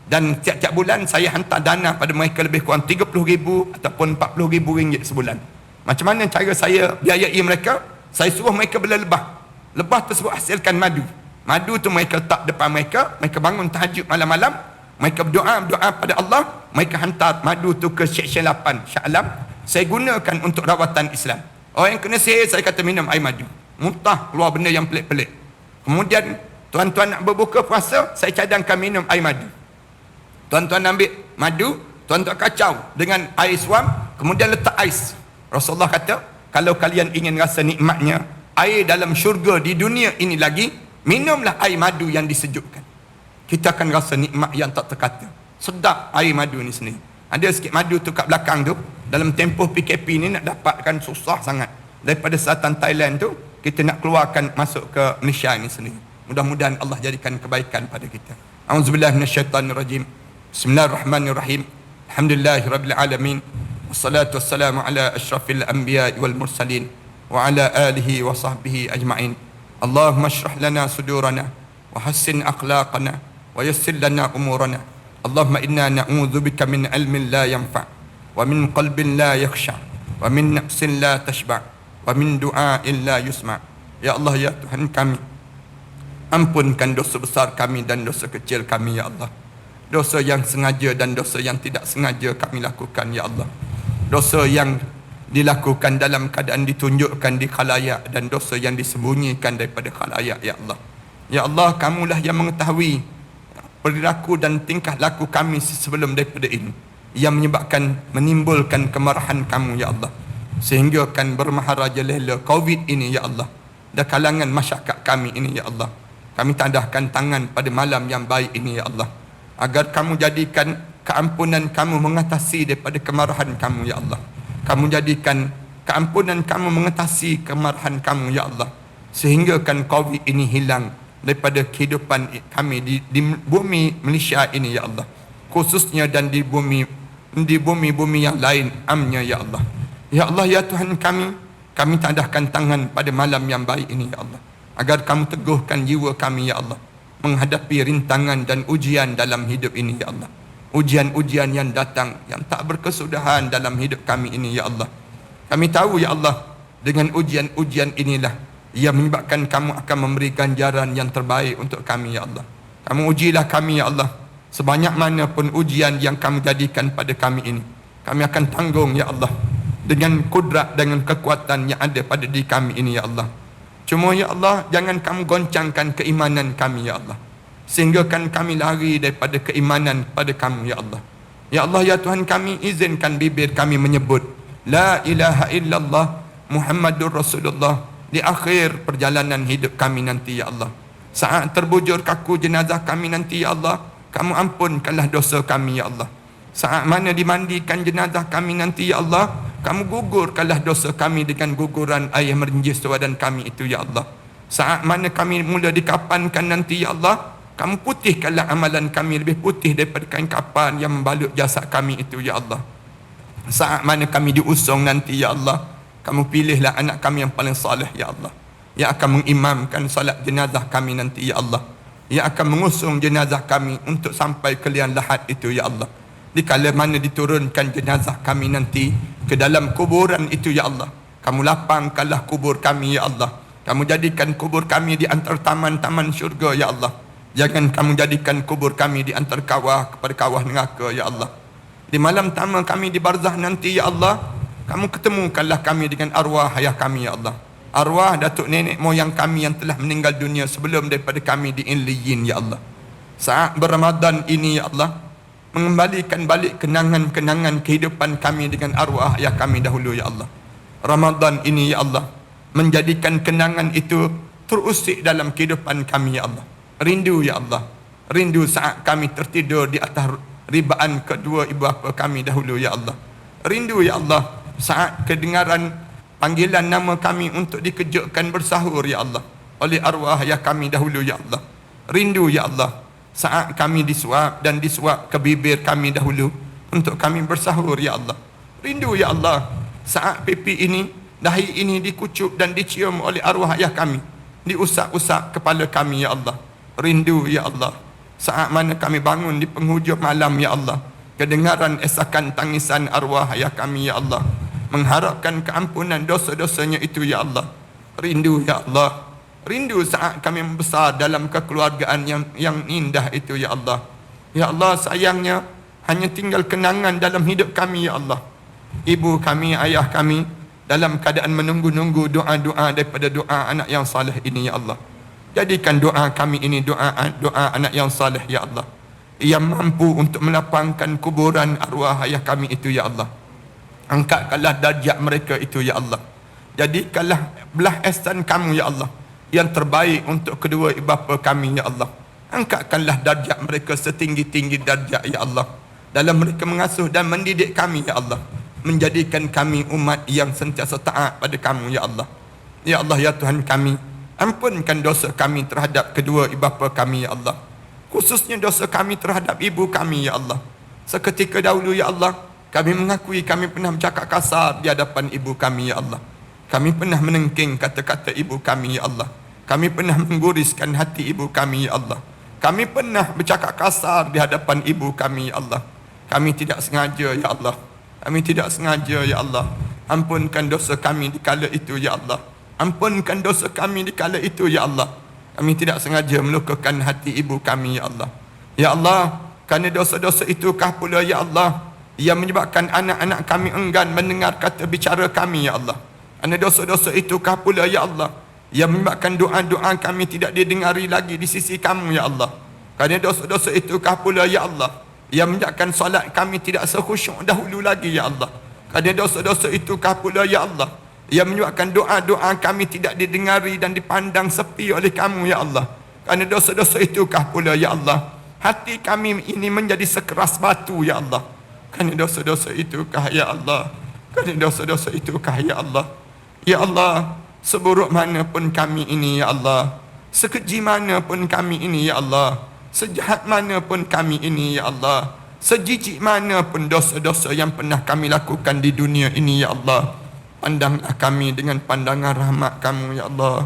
Dan tiap-tiap bulan saya hantar dana pada mereka lebih kurang 30,000 ataupun 40,000 ringgit sebulan. Macam mana cara saya biayai mereka? Saya suruh mereka bela lebah. Lebah tersebut hasilkan madu. Madu tu mereka letak depan mereka bangun tahajud malam-malam, mereka berdoa pada Allah, mereka hantar madu tu ke Syekh 8 Shah Alam. Saya gunakan untuk rawatan Islam. Orang yang kena sihir, saya kata minum air madu. Muntah keluar benda yang pelik-pelik. Kemudian tuan-tuan nak berbuka puasa, saya cadangkan minum air madu. Tuan-tuan ambil madu, tuan-tuan kacau dengan air suam, kemudian letak ais. Rasulullah kata, kalau kalian ingin rasa nikmatnya air dalam syurga di dunia ini lagi, minumlah air madu yang disejukkan. Kita akan rasa nikmat yang tak terkata. Sedap air madu ni sendiri. Ada sikit madu tu kat belakang tu, dalam tempoh PKP ni nak dapatkan susah sangat. Daripada selatan Thailand tu, kita nak keluarkan masuk ke Malaysia ni sendiri. Mudah-mudahan Allah jadikan kebaikan pada kita. A'udzubillahi minasyaitanirrajim. Bismillahirrahmanirrahim. Alhamdulillahirabbil alamin. Wassalatu wassalamu ala asyrafil anbiya'i wal mursalin wa ala alihi wa sahbihi ajma'in. Allahumma shrah lana sudurana wa hassin akhlaqana wa yassir lana umurana. Allahumma inna na'udzubika min ilmin la yanfa' wa min qalbin la yakhsha wa min nafsin la tashba' wa min du'a'in la yusma'. Ya Allah, ya Tuhan kami, ampunkan dosa besar kami dan dosa kecil kami, ya Allah. Dosa yang sengaja dan dosa yang tidak sengaja kami lakukan, ya Allah. Dosa yang dilakukan dalam keadaan ditunjukkan di khalayak dan dosa yang disembunyikan daripada khalayak, ya Allah. Ya Allah, kamulah yang mengetahui perilaku dan tingkah laku kami sebelum daripada ini, yang menimbulkan kemarahan kamu, ya Allah, sehingga kan bermaharajalela COVID ini, ya Allah, dan kalangan masyarakat kami ini, ya Allah. Kami tadahkan tangan pada malam yang baik ini, ya Allah, agar kamu jadikan keampunan kamu mengatasi daripada kemarahan kamu, ya Allah. Kamu jadikan keampunan kamu mengatasi kemarahan kamu, ya Allah, sehingga kan COVID ini hilang daripada kehidupan kami di bumi Malaysia ini, ya Allah, khususnya dan di bumi-bumi yang lain amnya, ya Allah. Ya Allah, ya Tuhan kami tadahkan tangan pada malam yang baik ini, ya Allah, agar kamu teguhkan jiwa kami, ya Allah, menghadapi rintangan dan ujian dalam hidup ini, ya Allah. Ujian-ujian yang datang yang tak berkesudahan dalam hidup kami ini, ya Allah. Kami tahu, ya Allah, dengan ujian-ujian inilah Ia menyebabkan kamu akan memberi ganjaran yang terbaik untuk kami ya Allah. Kamu ujilah kami ya Allah. Sebanyak mana pun ujian yang kamu jadikan pada kami ini, kami akan tanggung ya Allah, dengan kudrat, dengan kekuatan yang ada pada diri kami ini ya Allah. Cuma ya Allah, jangan kamu goncangkan keimanan kami ya Allah, sehingga kan kami lari daripada keimanan pada kamu ya Allah. Ya Allah ya Tuhan kami, izinkan bibir kami menyebut La ilaha illallah Muhammadur Rasulullah di akhir perjalanan hidup kami nanti ya Allah. Saat terbujur kaku jenazah kami nanti ya Allah, kamu ampunkanlah dosa kami ya Allah. Saat mana dimandikan jenazah kami nanti ya Allah, kamu gugurkanlah dosa kami dengan guguran air merinjis badan kami itu ya Allah. Saat mana kami mula dikapankan nanti ya Allah, kamu putihkanlah amalan kami lebih putih daripada kain kapan yang membalut jasad kami itu ya Allah. Saat mana kami diusung nanti ya Allah, kamu pilihlah anak kami yang paling saleh ya Allah, yang akan mengimamkan salat jenazah kami nanti ya Allah, yang akan mengusung jenazah kami untuk sampai ke liang lahat itu ya Allah. Dikala mana diturunkan jenazah kami nanti ke dalam kuburan itu ya Allah, kamu lapangkanlah kubur kami ya Allah. Kamu jadikan kubur kami di antara taman-taman syurga ya Allah. Jangan kamu jadikan kubur kami di antara kawah kepada kawah neraka ya Allah. Di malam pertama kami di barzah nanti ya Allah, kamu ketemukanlah kami dengan arwah ayah kami ya Allah, arwah datuk nenek moyang kami yang telah meninggal dunia sebelum daripada kami di Illiyin ya Allah. Saat berramadan ini ya Allah, mengembalikan balik kenangan-kenangan kehidupan kami dengan arwah ayah kami dahulu ya Allah. Ramadan ini ya Allah, menjadikan kenangan itu terusik dalam kehidupan kami ya Allah. Rindu ya Allah, rindu saat kami tertidur di atas ribaan kedua ibu bapa kami dahulu ya Allah. Rindu ya Allah saat kedengaran panggilan nama kami untuk dikejutkan bersahur ya Allah oleh arwah ayah kami dahulu ya Allah. Rindu ya Allah saat kami disuap dan disuap ke bibir kami dahulu untuk kami bersahur ya Allah. Rindu ya Allah saat pipi ini, dahi ini dikucuk dan dicium oleh arwah ayah kami, diusap-usap kepala kami ya Allah. Rindu ya Allah saat mana kami bangun di penghujung malam ya Allah, kedengaran esakan tangisan arwah ayah kami ya Allah, mengharapkan keampunan dosa-dosanya itu ya Allah. Rindu ya Allah, rindu saat kami membesar dalam kekeluargaan yang indah itu ya Allah. Ya Allah, sayangnya hanya tinggal kenangan dalam hidup kami ya Allah. Ibu kami, ayah kami dalam keadaan menunggu-nunggu doa-doa daripada doa anak yang saleh ini ya Allah. Jadikan doa kami ini doa anak yang saleh ya Allah, yang mampu untuk melapangkan kuburan arwah ayah kami itu ya Allah. Angkatkanlah darjat mereka itu ya Allah. Jadikanlah belah ihsan kamu ya Allah yang terbaik untuk kedua ibu bapa kami ya Allah. Angkatkanlah darjat mereka setinggi-tinggi darjat ya Allah, dalam mereka mengasuh dan mendidik kami ya Allah, menjadikan kami umat yang sentiasa taat pada kamu ya Allah. Ya Allah ya Tuhan kami, ampunkan dosa kami terhadap kedua ibu bapa kami ya Allah, khususnya dosa kami terhadap ibu kami ya Allah. Seketika dahulu ya Allah, kami mengakui kami pernah bercakap kasar di hadapan ibu kami ya Allah. Kami pernah menengking kata-kata ibu kami ya Allah. Kami pernah mengguriskan hati ibu kami ya Allah. Kami pernah bercakap kasar di hadapan ibu kami ya Allah. Kami tidak sengaja ya Allah, kami tidak sengaja ya Allah. Ampunkan dosa kami di kala itu ya Allah. Ampunkan dosa kami di kala itu ya Allah. Kami tidak sengaja melukakan hati ibu kami ya Allah. Ya Allah, kerana dosa-dosa itukah pula ya Allah yang menyebabkan anak-anak kami enggan mendengar kata bicara kami ya Allah. Kerana dosa-dosa itukah pula ya Allah yang menyebabkan doa-doa kami tidak didengari lagi di sisi kamu ya Allah. Kerana dosa-dosa itukah pula ya Allah yang menyebabkan solat kami tidak sekhusyuk dahulu lagi ya Allah. Kerana dosa-dosa itukah pula ya Allah yang menyebabkan doa-doa kami tidak didengari dan dipandang sepi oleh kamu ya Allah. Kerana dosa-dosa itukah pula ya Allah hati kami ini menjadi sekeras batu ya Allah. Kerana dosa-dosa itukah ya Allah, kerana dosa-dosa itukah ya Allah. Ya Allah, seburuk mana pun kami ini ya Allah, sekeji mana pun kami ini ya Allah, sejahat mana pun kami ini ya Allah, sejijik mana pun dosa-dosa yang pernah kami lakukan di dunia ini ya Allah, pandanglah kami dengan pandangan rahmat kamu ya Allah.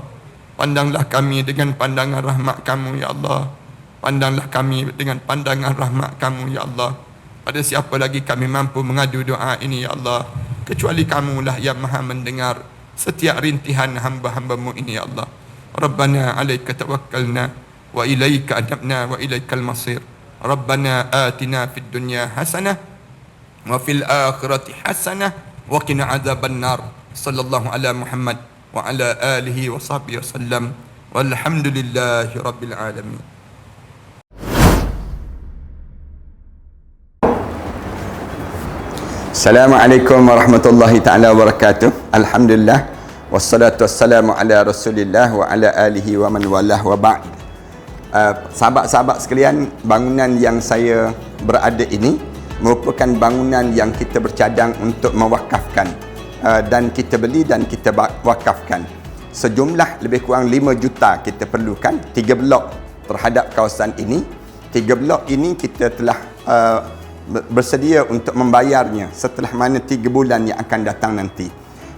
Pandanglah kami dengan pandangan rahmat kamu ya Allah. Pandanglah kami dengan pandangan rahmat kamu ya Allah. Pada siapa lagi kami mampu mengadu doa ini ya Allah, kecuali kamulah yang maha mendengar setiap rintihan hamba-hambamu ini ya Allah. Rabbana alaika tawakkalna wa ilaika adabna wa ilaikal masir. Rabbana atina fid dunya hasanah wa fil akhirati hasanah wa qina adzaban nar. Sallallahu ala Muhammad wa ala alihi wa sahbihi wasallam. Walhamdulillahi rabbil alamin. Assalamualaikum warahmatullahi taala wabarakatuh. Alhamdulillah wassalatu wassalamu ala Rasulillah wa ala alihi wa man walah wa ba'd. Sahabat-sahabat sekalian, bangunan yang saya berada ini merupakan bangunan yang kita bercadang untuk mewakafkan, dan kita beli dan kita wakafkan. Sejumlah lebih kurang 5 juta kita perlukan, 3 blok terhadap kawasan ini. 3 blok ini kita telah bersedia untuk membayarnya setelah mana 3 bulan yang akan datang nanti.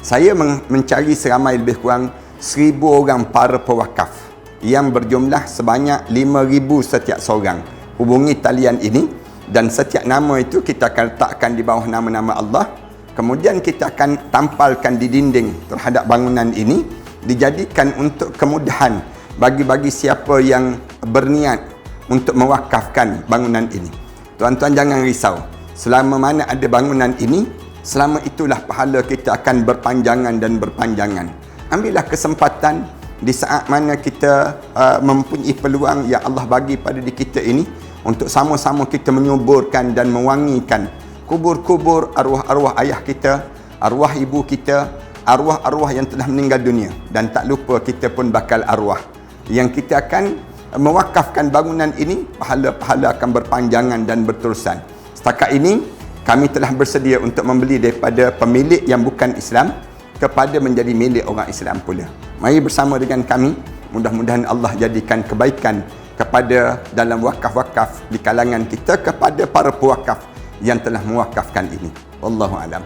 Saya mencari seramai lebih kurang 1,000 orang para pewakaf yang berjumlah sebanyak 5,000 setiap seorang. Hubungi talian ini dan setiap nama itu kita akan letakkan di bawah nama-nama Allah. Kemudian kita akan tampalkan di dinding terhadap bangunan ini, dijadikan untuk kemudahan bagi siapa yang berniat untuk mewakafkan bangunan ini. Tuan-tuan jangan risau. Selama mana ada bangunan ini, selama itulah pahala kita akan berpanjangan dan berpanjangan. Ambillah kesempatan di saat mana kita mempunyai peluang yang Allah bagi pada diri kita ini untuk sama-sama kita menyuburkan dan mewangikan kubur-kubur arwah-arwah ayah kita, arwah ibu kita, arwah-arwah yang telah meninggal dunia. Dan tak lupa kita pun bakal arwah yang kita akan mewakafkan bangunan ini. Pahala-pahala akan berpanjangan dan berterusan. Setakat ini kami telah bersedia untuk membeli daripada pemilik yang bukan Islam kepada menjadi milik orang Islam pula. Mari bersama dengan kami, mudah-mudahan Allah jadikan kebaikan kepada dalam wakaf-wakaf di kalangan kita, kepada para pewakaf yang telah mewakafkan ini. Wallahu a'lam.